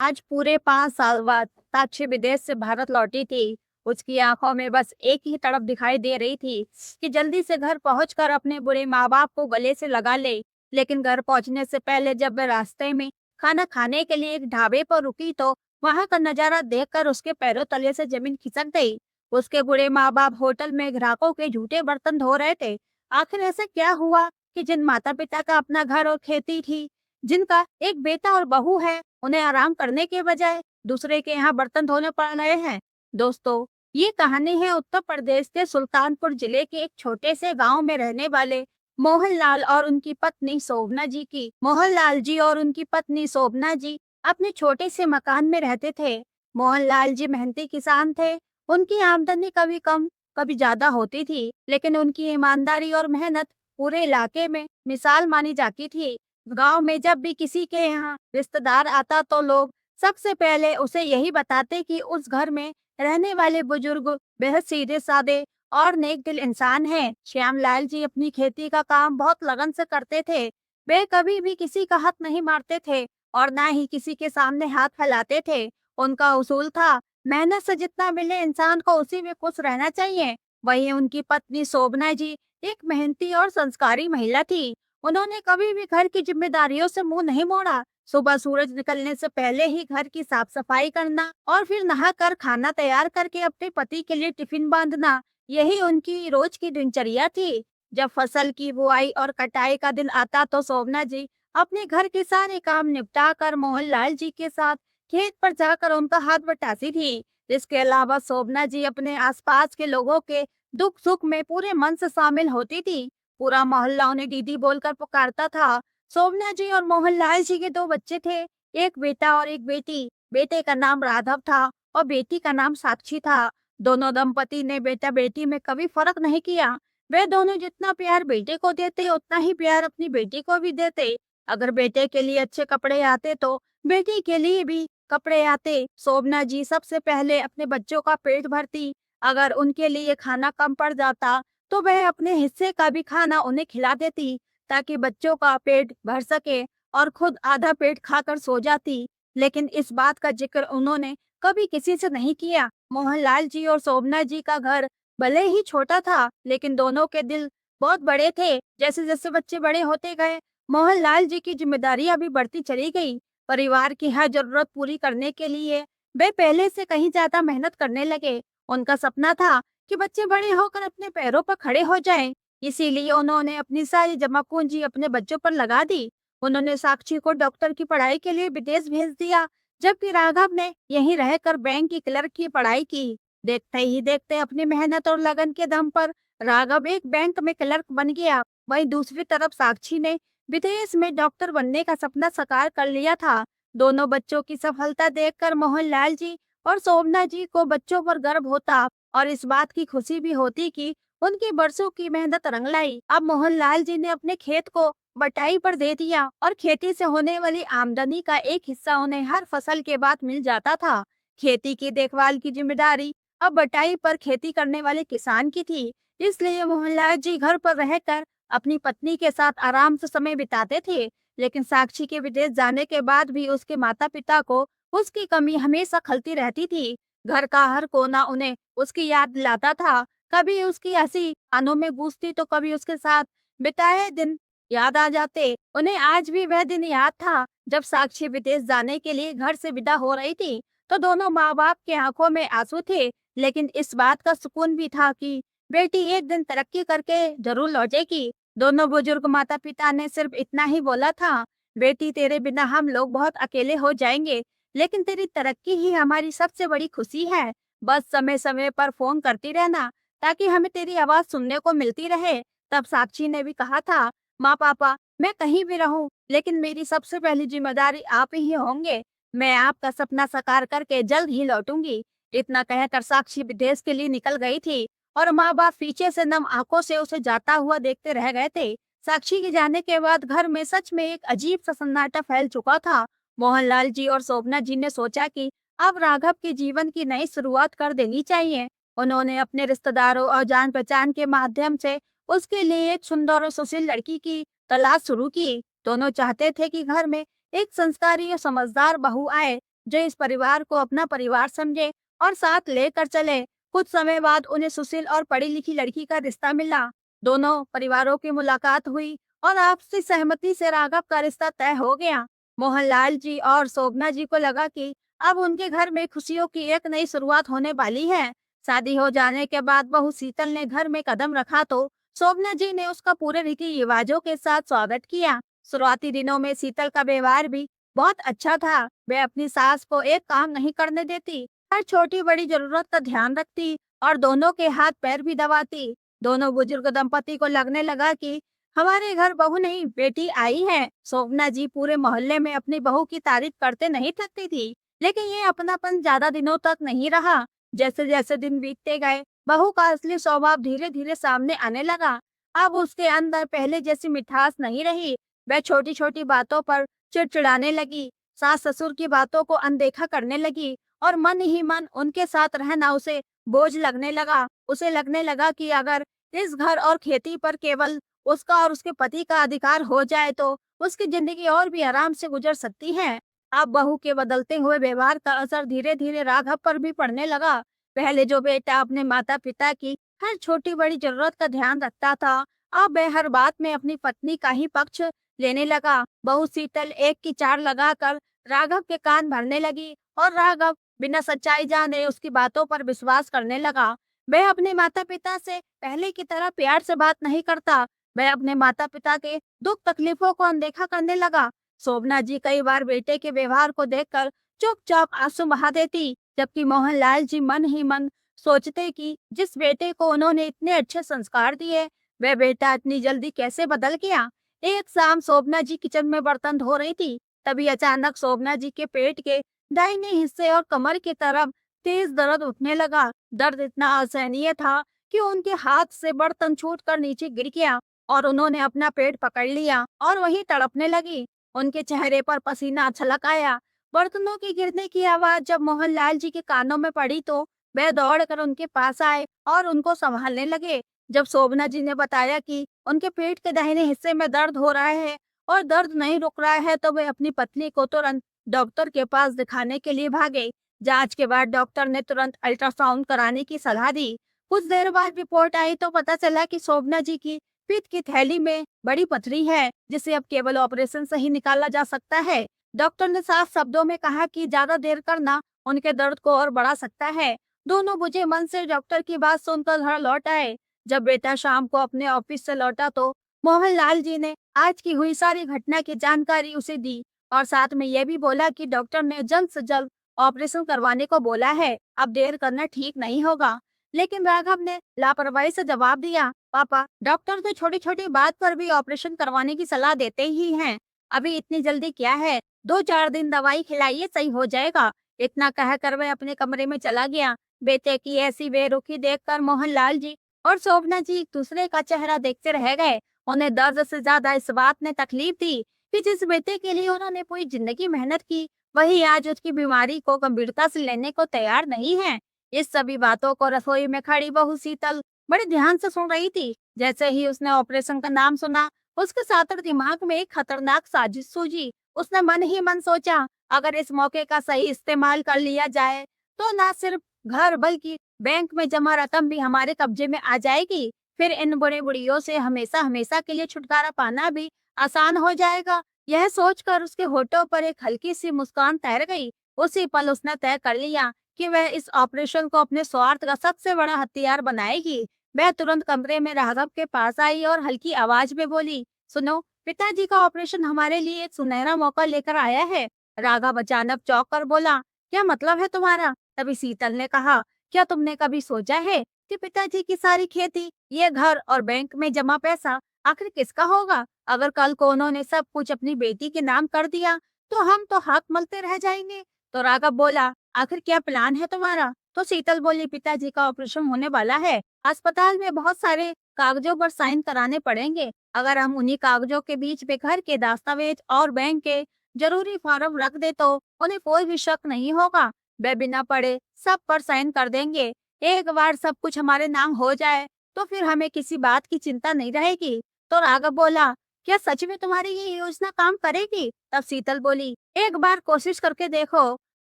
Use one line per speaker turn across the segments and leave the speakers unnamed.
आज पूरे 5 साल बाद साक्षी विदेश से भारत लौटी थी। उसकी आंखों में बस एक ही तड़प दिखाई दे रही थी कि जल्दी से घर पहुंचकर अपने बुरे माँ-बाप को गले से लगा ले। लेकिन घर पहुंचने से पहले जब वह रास्ते में खाना खाने के लिए एक ढाबे पर रुकी तो वहां का नजारा देखकर उसके पैरों तले से जमीन खिसक गई। उसके बुरे माँ-बाप होटल में ग्राहकों के झूठे बर्तन धो रहे थे। आखिर ऐसा क्या हुआ कि जिन माता-पिता का अपना घर और खेती थी, जिनका एक बेटा और बहू है, उन्हें आराम करने के बजाय दूसरे के यहाँ बर्तन धोने पड़ रहे हैं। दोस्तों, ये कहानी है उत्तर प्रदेश के सुल्तानपुर जिले के एक छोटे से गांव में रहने वाले मोहनलाल और उनकी पत्नी शोभना जी की। मोहनलाल जी और उनकी पत्नी शोभना जी अपने छोटे से मकान में रहते थे। मोहनलाल जी मेहनती किसान थे। उनकी आमदनी कभी कम कभी ज्यादा होती थी, लेकिन उनकी ईमानदारी और मेहनत पूरे इलाके में मिसाल मानी जाती थी। गांव में जब भी किसी के यहाँ रिश्तेदार आता तो लोग सबसे पहले उसे यही बताते कि उस घर में रहने वाले बुजुर्ग बेहद सीधे साधे और नेक दिल इंसान हैं। श्यामलाल जी अपनी खेती का काम बहुत लगन से करते थे। वे कभी भी किसी का हाथ नहीं मारते थे और ना ही किसी के सामने हाथ फैलाते थे। उनका उसूल था, मेहनत से जितना मिले इंसान को उसी में खुश रहना चाहिए। वहीं उनकी पत्नी शोभना जी एक मेहनती और संस्कारी महिला थी। उन्होंने कभी भी घर की जिम्मेदारियों से मुंह नहीं मोड़ा। सुबह सूरज निकलने से पहले ही घर की साफ सफाई करना और फिर नहाकर खाना तैयार करके अपने पति के लिए टिफिन बांधना, यही उनकी रोज की दिनचर्या थी। जब फसल की बुआई और कटाई का दिन आता तो शोभना जी अपने घर के सारे काम निपटा कर मोहनलाल जी के साथ खेत पर जाकर उनका हाथ बटाती थी। इसके अलावा शोभना जी अपने आसपास के लोगों के दुख सुख में पूरे मन से शामिल होती थी। पूरा मोहल्ला उन्हें दीदी बोलकर पुकारता था। शोभना जी और मोहनलाल जी के दो बच्चे थे, एक बेटा और एक बेटी। बेटे का नाम राघव था और बेटी का नाम साक्षी था। दोनों दंपति ने बेटा बेटी में कभी फर्क नहीं किया। वे दोनों जितना प्यार बेटे को देते उतना ही प्यार अपनी बेटी को भी देते। अगर बेटे के लिए अच्छे कपड़े आते तो बेटी के लिए भी कपड़े आते। शोभना जी सबसे पहले अपने बच्चों का पेट भरती। अगर उनके लिए खाना कम पड़ जाता तो वह अपने हिस्से का भी खाना उन्हें खिला देती ताकि बच्चों का पेट भर सके और खुद आधा पेट खाकर सो जाती। लेकिन इस बात का जिक्र उन्होंने कभी किसी से नहीं किया। मोहनलाल जी और शोभना जी का घर भले ही छोटा था, लेकिन दोनों के दिल बहुत बड़े थे। जैसे जैसे बच्चे बड़े होते गए, मोहनलाल जी की जिम्मेदारियां भी बढ़ती चली गई। परिवार की हर जरूरत पूरी करने के लिए वे पहले से कहीं ज्यादा मेहनत करने लगे। उनका सपना था कि बच्चे बड़े होकर अपने पैरों पर खड़े हो जाएं। इसीलिए उन्होंने अपनी सारी जमा पूंजी अपने बच्चों पर लगा दी। उन्होंने साक्षी को डॉक्टर की पढ़ाई के लिए विदेश भेज दिया, जबकि राघव ने यहीं रहकर बैंक की क्लर्क की पढ़ाई की। देखते ही देखते अपनी मेहनत और लगन के दम पर राघव एक बैंक में क्लर्क बन गया। वहीं दूसरी तरफ साक्षी ने विदेश में डॉक्टर बनने का सपना साकार कर लिया था। दोनों बच्चों की सफलता देखकर मोहनलाल जी और शोभना जी को बच्चों पर गर्व होता और इस बात की खुशी भी होती कि उनकी बरसों की मेहनत रंग लाई। अब मोहनलाल जी ने अपने खेत को बटाई पर दे दिया और खेती से होने वाली आमदनी का एक हिस्सा उन्हें हर फसल के बाद मिल जाता था। खेती की देखभाल की जिम्मेदारी अब बटाई पर खेती करने वाले किसान की थी। इसलिए मोहनलाल जी घर पर रहकर अपनी पत्नी के साथ आराम से समय बिताते थे। लेकिन साक्षी के विदेश जाने के बाद भी उसके माता पिता को उसकी कमी हमेशा खलती रहती थी। घर का हर कोना उन्हें उसकी याद दिलाता था। कभी उसकी हंसी कानों में गूंजती तो कभी उसके साथ बिताए दिन याद आ जाते। उन्हें आज भी वह दिन याद था जब साक्षी विदेश जाने के लिए घर से विदा हो रही थी। तो दोनों माँ बाप के आंखों में आंसू थे, लेकिन इस बात का सुकून भी था कि बेटी एक दिन तरक्की करके जरूर लौटेगी। दोनों बुजुर्ग माता पिता ने सिर्फ इतना ही बोला था, बेटी तेरे बिना हम लोग बहुत अकेले हो जाएंगे, लेकिन तेरी तरक्की ही हमारी सबसे बड़ी खुशी है। बस समय समय पर फोन करती रहना ताकि हमें तेरी आवाज सुनने को मिलती रहे। तब साक्षी ने भी कहा था, माँ पापा मैं कहीं भी रहूं, लेकिन मेरी सबसे पहली जिम्मेदारी आप ही होंगे। मैं आपका सपना साकार करके जल्द ही लौटूंगी। इतना कहकर साक्षी विदेश के लिए निकल गई थी और माँ बाप पीछे से नम आंखों से उसे जाता हुआ देखते रह गए थे। साक्षी के जाने के बाद घर में सच में एक अजीब सा सन्नाटा फैल चुका था। मोहनलाल जी और शोभना जी ने सोचा कि अब राघव के जीवन की नई शुरुआत कर देनी चाहिए। उन्होंने अपने रिश्तेदारों और जान पहचान के माध्यम से उसके लिए एक सुंदर और सुशील लड़की की तलाश शुरू की। दोनों चाहते थे कि घर में एक संस्कारी और समझदार बहू आए जो इस परिवार को अपना परिवार समझे और साथ लेकर चले। कुछ समय बाद उन्हें सुशील और पढ़ी लिखी लड़की का रिश्ता मिला। दोनों परिवारों की मुलाकात हुई और आपसी सहमति से राघव का रिश्ता तय हो गया। मोहनलाल जी और शोभना जी को लगा कि अब उनके घर में खुशियों की एक नई शुरुआत होने वाली है। शादी हो जाने के बाद बहू शीतल ने घर में कदम रखा तो शोभना जी ने उसका पूरे रीति रिवाजों के साथ स्वागत किया। शुरुआती दिनों में शीतल का व्यवहार भी बहुत अच्छा था। वह अपनी सास को एक काम नहीं करने देती, हर छोटी बड़ी जरूरत का ध्यान रखती और दोनों के हाथ पैर भी दबाती। दोनों बुजुर्ग दंपति को लगने लगा कि हमारे घर बहू नहीं बेटी आई है। शोभना जी पूरे मोहल्ले में अपनी बहू की तारीफ करते नहीं थकती थी, लेकिन ये अपनापन ज्यादा दिनों तक नहीं रहा। जैसे जैसे दिन बीतते गए, बहू का असली स्वभाव धीरे धीरे सामने आने लगा। अब उसके अंदर पहले जैसी मिठास नहीं रही। वह छोटी छोटी बातों पर चिड़चिड़ाने लगी, सास ससुर की बातों को अनदेखा करने लगी और मन ही मन उनके साथ रहना उसे बोझ लगने लगा। उसे लगने लगा कि अगर इस घर और खेती पर केवल उसका और उसके पति का अधिकार हो जाए तो उसकी जिंदगी और भी आराम से गुजर सकती है। अब बहू के बदलते हुए व्यवहार का असर धीरे धीरे राघव पर भी पड़ने लगा। पहले जो बेटा अपने माता पिता की हर छोटी बड़ी जरूरत का ध्यान रखता था, अब वह हर बात में अपनी पत्नी का ही पक्ष लेने लगा। बहू शीतल एक की चार लगाकर राघव के कान भरने लगी और राघव बिना सच्चाई जाने उसकी बातों पर विश्वास करने लगा। वह अपने माता पिता से पहले की तरह प्यार से बात नहीं करता। वह अपने माता पिता के दुख तकलीफों को अनदेखा करने लगा। शोभना जी कई बार बेटे के व्यवहार को देखकर चुपचाप आंसू बहा देती, जबकि मोहनलाल जी मन ही मन सोचते कि जिस बेटे को उन्होंने इतने अच्छे संस्कार दिए, वह बेटा इतनी जल्दी कैसे बदल गया। एक शाम शोभना जी किचन में बर्तन धो रही थी, तभी अचानक शोभना जी के पेट के दाहिने हिस्से और कमर की तरफ तेज दर्द उठने लगा। दर्द इतना असहनीय था कि उनके हाथ से बर्तन छूटकर नीचे गिर गया और उन्होंने अपना पेट पकड़ लिया और वहीं तड़पने लगी। उनके चेहरे पर पसीना छलक आया। बर्तनों के गिरने की आवाज जब मोहनलाल जी के कानों में पड़ी तो वह दौड़कर उनके पास आए और उनको संभालने लगे। जब शोभना जी ने बताया कि उनके पेट के दाहिने हिस्से में दर्द हो रहा है और दर्द नहीं रुक रहा है, तो वे अपनी पत्नी को तुरंत डॉक्टर के पास दिखाने के लिए भागे। जांच के बाद डॉक्टर ने तुरंत अल्ट्रासाउंड कराने की सलाह दी। कुछ देर बाद रिपोर्ट आई तो पता चला कि शोभना जी की पित्त की थैली में बड़ी पथरी है, जिसे अब केवल ऑपरेशन से ही निकाला जा सकता है। डॉक्टर ने साफ शब्दों में कहा कि ज्यादा देर करना उनके दर्द को और बढ़ा सकता है। दोनों बुझे मन से डॉक्टर की बात सुनकर घर लौट आए। जब बेटा शाम को अपने ऑफिस से लौटा तो मोहनलाल जी ने आज की हुई सारी घटना की जानकारी उसे दी और साथ में यह भी बोला कि डॉक्टर ने जल्द से जल्द ऑपरेशन करवाने को बोला है। अब देर करना ठीक नहीं होगा। लेकिन राघव ने लापरवाही से जवाब दिया, पापा, डॉक्टर तो छोटी छोटी बात पर भी ऑपरेशन करवाने की सलाह देते ही हैं। अभी इतनी जल्दी क्या है, 2-4 दिन दवाई खिलाइए, सही हो जाएगा। इतना कहकर वह अपने कमरे में चला गया। बेटे की ऐसी बेरुखी देखकर मोहनलाल जी और शोभना जी एक दूसरे का चेहरा देखते रह गए। उन्हें दर्द से ज्यादा इस बात ने तकलीफ थी कि जिस बेटे के लिए उन्होंने पूरी जिंदगी मेहनत की, वही आज उसकी बीमारी को गंभीरता से लेने को तैयार नहीं है। इस सभी बातों को रसोई में खड़ी बहू शीतल बड़े ध्यान से सुन रही थी। जैसे ही उसने ऑपरेशन का नाम सुना, उसके साथर दिमाग में एक खतरनाक साजिश सूझी। उसने मन ही मन सोचा, अगर इस मौके का सही इस्तेमाल कर लिया जाए तो ना सिर्फ घर बल्कि बैंक में जमा रकम भी हमारे कब्जे में आ जाएगी। फिर इन बुरे बुढ़ियों से हमेशा हमेशा के लिए छुटकारा पाना भी आसान हो जाएगा। यह सोचकर उसके होठों पर एक हल्की सी मुस्कान तैर गई। उसी पल उसने तय कर लिया कि वह इस ऑपरेशन को अपने स्वार्थ का सबसे बड़ा हथियार बनाएगी। वह तुरंत कमरे में राघव के पास आई और हल्की आवाज में बोली, सुनो, पिताजी का ऑपरेशन हमारे लिए एक सुनहरा मौका लेकर आया है। राघव अचानक चौंक कर बोला, क्या मतलब है तुम्हारा? तभी शीतल ने कहा, क्या तुमने कभी सोचा है कि पिताजी की सारी खेती, ये घर और बैंक में जमा पैसा आखिर किसका होगा? अगर कल को उन्होंने सब कुछ अपनी बेटी के नाम कर दिया तो हम तो हाथ मलते रह जाएंगे। तो राघव बोला, आखिर क्या प्लान है तुम्हारा? तो शीतल बोली, पिताजी का ऑपरेशन होने वाला है, अस्पताल में बहुत सारे कागजों पर साइन कराने पड़ेंगे। अगर हम उन्हीं कागजों के बीच में घर के दस्तावेज और बैंक के जरूरी फॉर्म रख दे तो उन्हें कोई भी शक नहीं होगा। वे बिना पढ़े सब पर साइन कर देंगे। एक बार सब कुछ हमारे नाम हो जाए तो फिर हमें किसी बात की चिंता नहीं रहेगी। तो राघव बोला, क्या सच में तुम्हारी ये योजना काम करेगी? तब शीतल बोली, एक बार कोशिश करके देखो।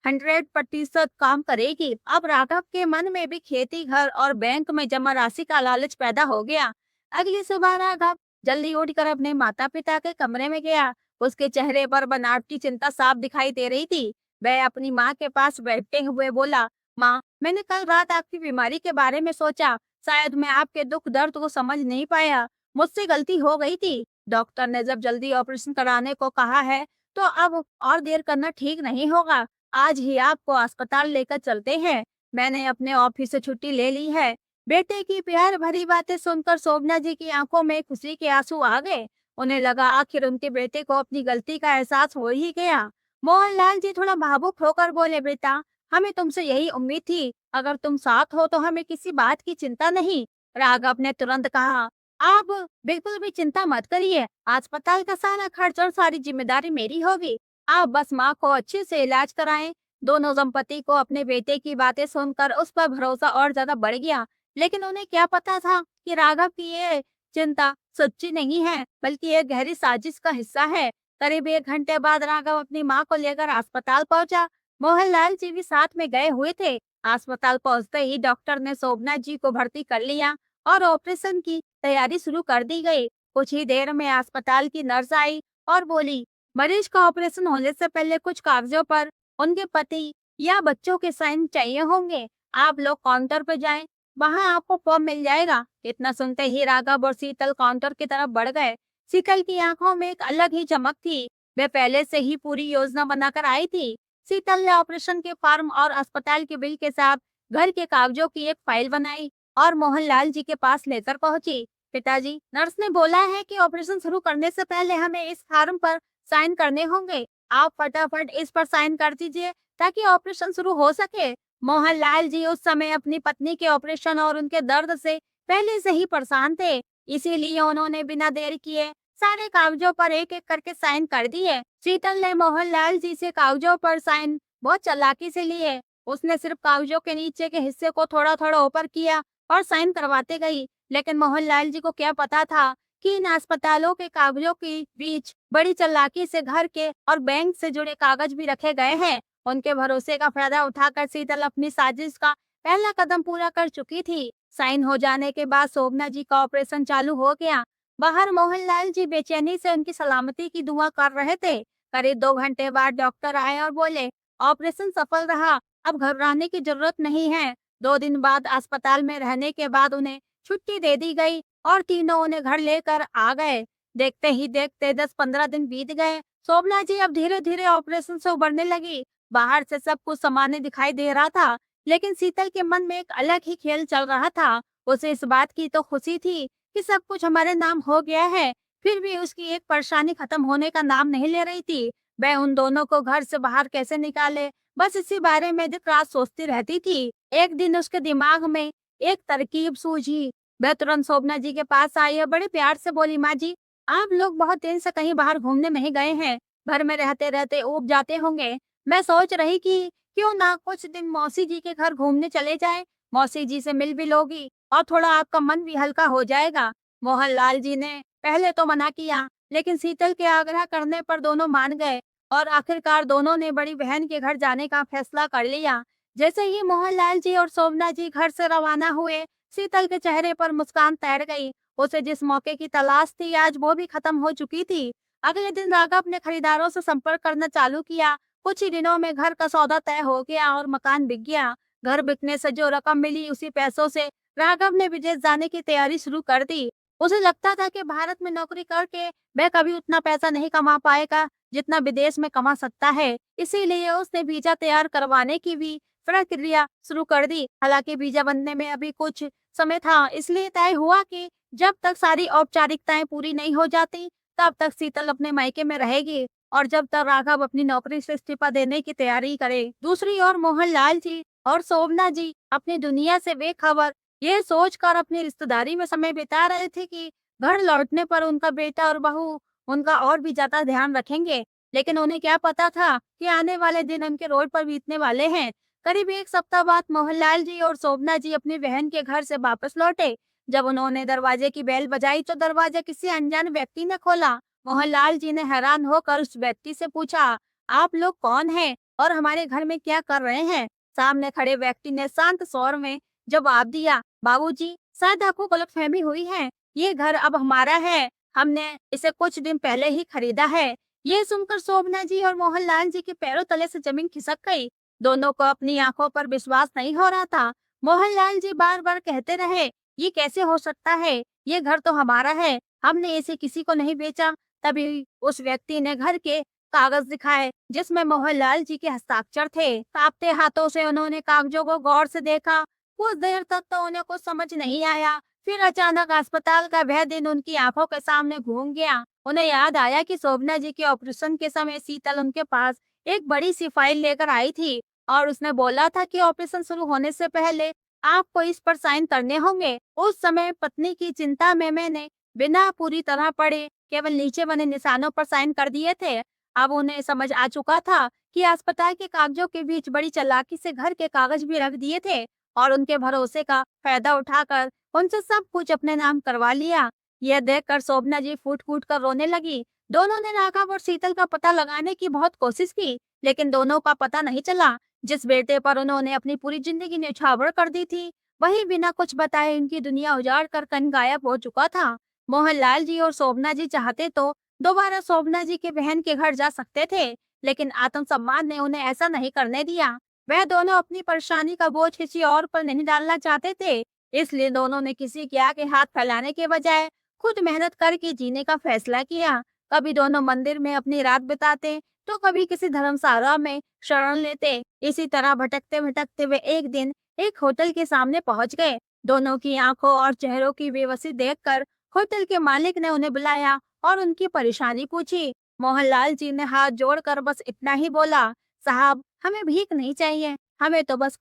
100% काम करेगी। अब राघव के मन में भी खेती, घर और बैंक में जमा राशि का लालच पैदा हो गया। अगली सुबह राघव जल्दी उठकर अपने माता पिता के कमरे में गया। उसके चेहरे पर बनावटी चिंता साफ दिखाई दे रही थी। वह अपनी माँ के पास बैठते हुए बोला, माँ, मैंने कल रात आपकी बीमारी के बारे में सोचा। शायद मैं आपके दुख दर्द को समझ नहीं पाया। मुझसे गलती हो गई थी। डॉक्टर ने जब जल्दी ऑपरेशन कराने को कहा है, तो अब और देर करना ठीक नहीं होगा। आज ही आपको अस्पताल लेकर चलते हैं। मैंने अपने ऑफिस से छुट्टी ले ली है। बेटे की प्यार भरी बातें सुनकर शोभना जी की आंखों में खुशी के आंसू आ गए। उन्हें लगा आखिर उनके बेटे को अपनी गलती का एहसास हो ही गया। मोहनलाल जी थोड़ा भावुक होकर बोले, बेटा, हमें तुमसे यही उम्मीद थी। अगर तुम साथ हो तो हमें किसी बात की चिंता नहीं। राघव ने तुरंत कहा, आप बिल्कुल भी चिंता मत करिए। अस्पताल का सारा खर्च और सारी जिम्मेदारी मेरी होगी। आप बस माँ को अच्छे से इलाज कराएं। दोनों दंपति को अपने बेटे की बातें सुनकर उस पर भरोसा और ज्यादा बढ़ गया। लेकिन उन्हें क्या पता था कि राघव की ये चिंता सच्ची नहीं है, बल्कि एक गहरी साजिश का हिस्सा है। करीब 1 घंटे बाद राघव अपनी माँ को लेकर अस्पताल पहुंचा। मोहनलाल जी भी साथ में गए हुए थे। अस्पताल पहुंचते ही डॉक्टर ने शोभना जी को भर्ती कर लिया और ऑपरेशन की तैयारी शुरू कर दी गई। कुछ ही देर में अस्पताल की नर्स आई और बोली, मरीज का ऑपरेशन होने से पहले कुछ कागजों पर उनके पति या बच्चों के साइन चाहिए होंगे। आप लोग काउंटर पर जाएं, वहां आपको फॉर्म मिल जाएगा। इतना सुनते ही राघव और शीतल काउंटर की तरफ बढ़ गए। शीतल की आंखों में एक अलग ही चमक थी। वे पहले से ही पूरी योजना बनाकर आई थी। शीतल ने ऑपरेशन के फॉर्म और अस्पताल के बिल के साथ घर के कागजों की एक फाइल बनाई और मोहनलाल जी के पास लेकर पहुंची। पिताजी, नर्स ने बोला है कि ऑपरेशन शुरू करने से पहले हमें इस फॉर्म पर साइन करने होंगे। आप फटाफट इस पर साइन कर दीजिए ताकि ऑपरेशन शुरू हो सके। मोहनलाल जी उस समय अपनी पत्नी के ऑपरेशन और उनके दर्द से पहले से ही परेशान थे। इसीलिए उन्होंने बिना देर किए सारे कागजों पर एक एक करके साइन कर दिए। शीतल ने मोहनलाल जी से कागजों पर साइन बहुत चालाकी से लिए। उसने सिर्फ कागजों के नीचे के हिस्से को थोड़ा थोड़ा ऊपर किया और साइन करवाते गई। लेकिन मोहनलाल जी को क्या पता था कि इन अस्पतालों के कागजों के बीच बड़ी चालाकी से घर के और बैंक से जुड़े कागज भी रखे गए हैं। उनके भरोसे का फायदा उठाकर शीतल अपनी साजिश का पहला कदम पूरा कर चुकी थी। साइन हो जाने के बाद शोभना जी का ऑपरेशन चालू हो गया। बाहर मोहनलाल जी बेचैनी से उनकी सलामती की दुआ कर रहे थे। करीब 2 घंटे बाद डॉक्टर आए और बोले, ऑपरेशन सफल रहा, अब घबराने की जरूरत नहीं है। 2 दिन बाद अस्पताल में रहने के बाद उन्हें छुट्टी दे दी गई और तीनों उन्हें घर लेकर आ गए। देखते ही देखते 10-15 दिन बीत गए। शोभना जी अब धीरे धीरे ऑपरेशन से उबरने लगी। बाहर से सब कुछ सामान्य दिखाई दे रहा था, लेकिन शीतल के मन में एक अलग ही खेल चल रहा था। उसे इस बात की तो खुशी थी कि सब कुछ हमारे नाम हो गया है, फिर भी उसकी एक परेशानी खत्म होने का नाम नहीं ले रही थी। वह उन दोनों को घर से बाहर कैसे निकाले, बस इसी बारे में दिन रात सोचती रहती थी। एक दिन उसके दिमाग में एक तरकीब सूझी। वह तुरंत शोभना जी के पास आई और बड़े प्यार से बोली, माँ जी, आप लोग बहुत दिन से कहीं बाहर घूमने नहीं गए हैं। घर में रहते रहते ऊब जाते होंगे। मैं सोच रही कि क्यों ना कुछ दिन मौसी जी के घर घूमने चले जाएं। मौसी जी से मिल भी लोगी और थोड़ा आपका मन भी हल्का हो जाएगा। मोहनलाल जी ने पहले तो मना किया, लेकिन शीतल के आग्रह करने पर दोनों मान गए और आखिरकार दोनों ने बड़ी बहन के घर जाने का फैसला कर लिया। जैसे ही मोहनलाल जी और शोभना जी घर से रवाना हुए, शीतल के चेहरे पर मुस्कान तैर गई। उसे जिस मौके की तलाश थी, आज वो भी खत्म हो चुकी थी। अगले दिन राघव ने खरीदारों से संपर्क करना चालू किया। कुछ ही दिनों में घर का सौदा तय हो गया और मकान बिक गया। घर बिकने से जो रकम मिली, उसी पैसों से राघव ने विदेश जाने की तैयारी शुरू कर दी। उसे लगता था कि भारत में नौकरी करके वह कभी उतना पैसा नहीं कमा पाएगा जितना विदेश में कमा सकता है। इसीलिए उसने वीजा तैयार करवाने की भी प्रक्रिया शुरू कर दी। हालांकि वीजा बनने में अभी कुछ समय था, इसलिए तय हुआ कि जब तक सारी औपचारिकताएं पूरी नहीं हो जाती, तब तक शीतल अपने मायके में रहेगी और जब तक राघव अपनी नौकरी से इस्तीफा देने की तैयारी करे। दूसरी ओर मोहनलाल जी और शोभना जी अपनी दुनिया से बेखबर ये सोचकर अपनी रिश्तेदारी में समय बिता रहे थे कि घर लौटने पर उनका बेटा और बहू उनका और भी ज्यादा ध्यान रखेंगे। लेकिन उन्हें क्या पता था कि आने वाले दिन उनके रोड पर बीतने वाले हैं। करीब 1 सप्ताह बाद मोहनलाल जी और शोभना जी अपनी बहन के घर से वापस लौटे। जब उन्होंने दरवाजे की बेल बजाई तो दरवाजा किसी अनजान व्यक्ति ने खोला। मोहनलाल जी ने हैरान होकर उस व्यक्ति से पूछा, आप लोग कौन हैं और हमारे घर में क्या कर रहे हैं? सामने खड़े व्यक्ति ने शांत स्वर में जवाब दिया, बाबूजी, शायद आपको गलतफहमी हुई है। ये घर अब हमारा है। हमने इसे कुछ दिन पहले ही खरीदा है। ये सुनकर शोभना जी और मोहनलाल जी के पैरों तले से जमीन खिसक गई। दोनों को अपनी आंखों पर विश्वास नहीं हो रहा था। मोहनलाल जी बार-बार कहते रहे, ये कैसे हो सकता है? ये घर तो हमारा है। हमने इसे किसी को नहीं बेचा। तभी उस व्यक्ति ने घर के कागज दिखाए जिसमें मोहनलाल जी के हस्ताक्षर थे। कांपते हाथों से उन्होंने कागजों को गौर से देखा। कुछ देर तक तो उन्हें कुछ समझ नहीं आया। फिर अचानक अस्पताल का वह दिन उनकी आंखों के सामने घूम गया। उन्हें याद आया कि शोभना जी के ऑपरेशन के समय शीतल उनके पास एक बड़ी सी फाइल लेकर आई थी और उसने बोला था कि ऑपरेशन शुरू होने से पहले आपको इस पर साइन करने होंगे। उस समय पत्नी की चिंता में मैंने बिना पूरी तरह पढ़े केवल नीचे बने निशानों पर साइन कर दिए थे। अब उन्हें समझ आ चुका था कि अस्पताल के कागजों के बीच बड़ी चालाकी से घर के कागज भी रख दिए थे और उनके भरोसे का फायदा उठाकर उनसे सब कुछ अपने नाम करवा लिया। यह देखकर शोभना जी फूट-फूट कर रोने लगी। दोनों ने राघव और शीतल का पता लगाने की बहुत कोशिश की, लेकिन दोनों का पता नहीं चला। जिस बेटे पर उन्होंने अपनी पूरी जिंदगी न्यौछावर कर दी थी, वही बिना कुछ बताए उनकी दुनिया उजाड़ कर कहीं गायब हो चुका था। मोहनलाल जी और शोभना जी चाहते तो दोबारा शोभना जी के बहन के घर जा सकते थे, लेकिन आत्मसम्मान ने उन्हें ऐसा नहीं करने दिया। वह दोनों अपनी परेशानी का बोझ किसी और पर नहीं डालना चाहते थे, इसलिए दोनों ने किसी के आगे हाथ फैलाने के बजाय खुद मेहनत करके जीने का फैसला किया। कभी दोनों मंदिर में अपनी रात बिताते, तो कभी किसी धर्मशाला में शरण लेते। इसी तरह भटकते-भटकते वे एक दिन एक होटल के सामने पहुंच गए। दोनों की आंखों और चेहरों की बेबसी देखकर होटल के मालिक ने उन्हें बुलाया और उनकी परेशानी पूछी। मोहनलाल जी ने हाथ जोड़कर बस इतना ही बोला, साहब, हमें भीख नहीं चाहिए, हम तो बस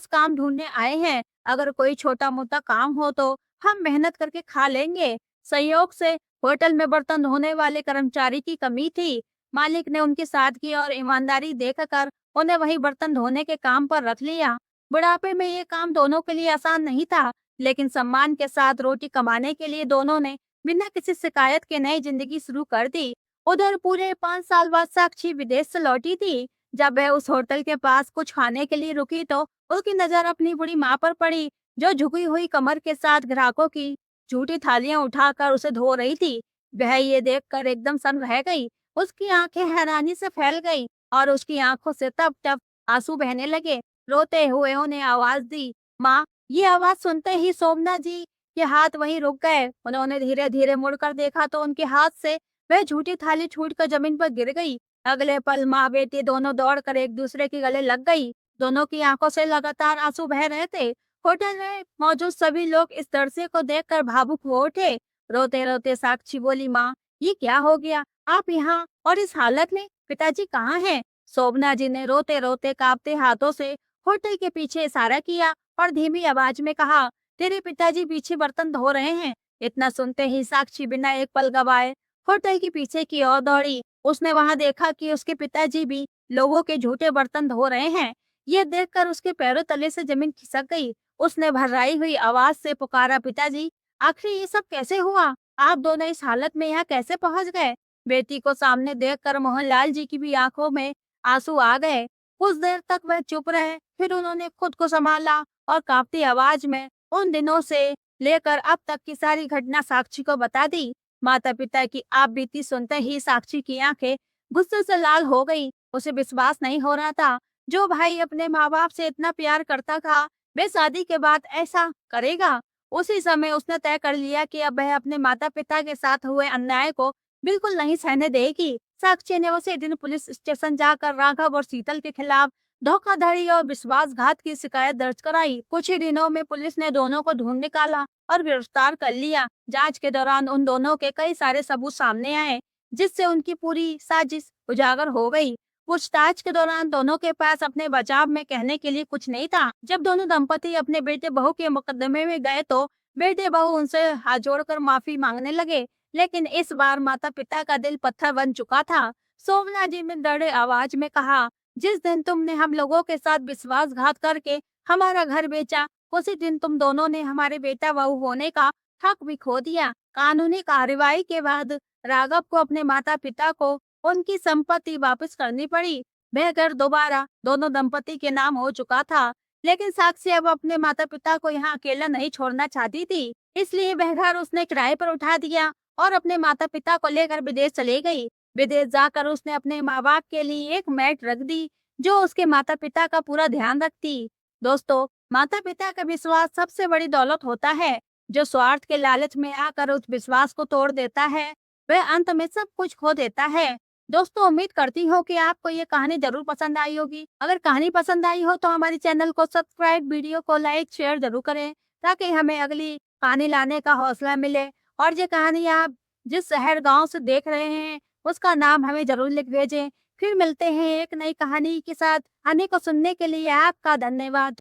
काम ढूंढने आए हैं। अगर कोई छोटा-मोटा काम हो तो हम मेहनत करके खा लेंगे। संयोग से होटल में बर्तन धोने वाले कर्मचारी की कमी थी। मालिक ने उनकी सादगी और ईमानदारी देखकर उन्हें वही बर्तन धोने के काम पर रख लिया। बुढ़ापे में ये काम दोनों के लिए आसान नहीं था, लेकिन सम्मान के साथ रोटी कमाने के लिए दोनों ने बिना किसी शिकायत के नई जिंदगी शुरू कर दी। उधर पूरे 5 साल बाद साक्षी विदेश से लौटी थी। जब वह उस होटल के पास कुछ खाने के लिए रुकी तो उसकी नजर अपनी बूढ़ी माँ पर पड़ी, जो झुकी हुई कमर के साथ ग्राहकों की झूठी थालियां उठाकर उसे धो रही थी। वह ये देखकर एकदम सन्न रह गई। उसकी आंखें हैरानी से फैल गईं और उसकी आंखों से तप-तप आंसू बहने लगे। रोते हुए उन्हें आवाज दी, माँ। ये आवाज सुनते ही शोभना जी के हाथ वहीं रुक गए। उन्होंने धीरे-धीरे मुड़कर देखा तो उनके हाथ से वह झूठी थाली छूटकर जमीन पर गिर गई। अगले पल माँ बेटी दोनों दौड़कर एक दूसरे के गले लग गई। दोनों की आंखों से लगातार आंसू बह रहे थे। होटल में मौजूद सभी लोग इस दृश्य को देखकर भावुक हो उठे। रोते-रोते साक्षी बोली, माँ, ये क्या हो गया? आप यहाँ और इस हालत में? पिताजी कहाँ हैं? शोभना जी ने रोते-रोते कांपते हाथों से होटल के पीछे इशारा किया और धीमी आवाज में कहा, तेरे पिताजी पीछे बर्तन धो रहे हैं। इतना सुनते ही साक्षी बिना एक पल गवाए होटल के पीछे की ओर दौड़ी। उसने वहां देखा कि उसके पिताजी भी लोगों के झूठे बर्तन धो रहे हैं। ये देखकर उसके पैरों तले से जमीन खिसक गई। उसने भर्राई हुई आवाज से पुकारा, पिताजी, आखिर ये सब कैसे हुआ? आप दोनों इस हालत में यहाँ कैसे पहुंच गए? बेटी को सामने देखकर मोहनलाल जी की भी आंखों में आंसू आ गए। कुछ देर तक वह चुप रहे, फिर उन्होंने खुद को संभाला और कांपती आवाज में उन दिनों से लेकर अब तक की सारी घटना साक्षी को बता दी। माता-पिता की आप बीती सुनते ही साक्षी की आंखें गुस्से से लाल हो गई। उसे विश्वास नहीं हो रहा था, जो भाई अपने माँ-बाप से इतना प्यार करता था, वे शादी के बाद ऐसा करेगा। उसी समय उसने तय कर लिया कि अब वह अपने माता-पिता के साथ हुए अन्याय को बिल्कुल नहीं सहने देगी। साक्षी ने उसी दिन पुलिस स्टेशन जाकर राघव और शीतल के खिलाफ धोखाधड़ी और विश्वासघात की शिकायत दर्ज कराई। कुछ ही दिनों में पुलिस ने दोनों को ढूंढ निकाला और गिरफ्तार कर लिया। जांच के दौरान उन दोनों के कई सारे सबूत सामने आए, जिससे उनकी पूरी साजिश उजागर हो गई। पूछताछ के दौरान दोनों के पास अपने बचाव में कहने के लिए कुछ नहीं था। जब दोनों दंपति अपने बेटे बहू के मुकदमे में गए तो बेटे बहू उनसे हाथ जोड़कर माफी मांगने लगे, लेकिन इस बार माता पिता का दिल पत्थर बन चुका था। सोमना जी ने दृढ़ आवाज में कहा, जिस दिन तुमने हम लोगों के साथ विश्वासघात करके हमारा घर बेचा, उसी दिन तुम दोनों ने हमारे बेटा बहू होने का हक भी खो दिया। कानूनी कार्रवाई के बाद राघव को अपने माता पिता को उनकी संपत्ति वापस करनी पड़ी। वह घर दोबारा दोनों दंपति के नाम हो चुका था, लेकिन साक्षी अब अपने माता पिता को यहाँ अकेला नहीं छोड़ना चाहती थी। इसलिए वह घर उसने किराए पर उठा दिया और अपने माता पिता को लेकर विदेश चली गई। विदेश जाकर उसने अपने माँ बाप के लिए एक मैट रख दी, जो उसके माता पिता का पूरा ध्यान रखती। दोस्तों, माता पिता का विश्वास सबसे बड़ी दौलत होता है। जो स्वार्थ के लालच में आकर उस विश्वास को तोड़ देता है, वह अंत में सब कुछ खो देता है। दोस्तों, उम्मीद करती हूँ कि आपको ये कहानी जरूर पसंद आई होगी। अगर कहानी पसंद आई हो तो हमारे चैनल को सब्सक्राइब, वीडियो को लाइक शेयर जरूर करें, ताकि हमें अगली कहानी लाने का हौसला मिले। और ये कहानी आप जिस शहर गांव से देख रहे हैं, उसका नाम हमें जरूर लिख भेजें। फिर मिलते हैं एक नई कहानी के साथ। कहानी को सुनने के लिए आपका धन्यवाद।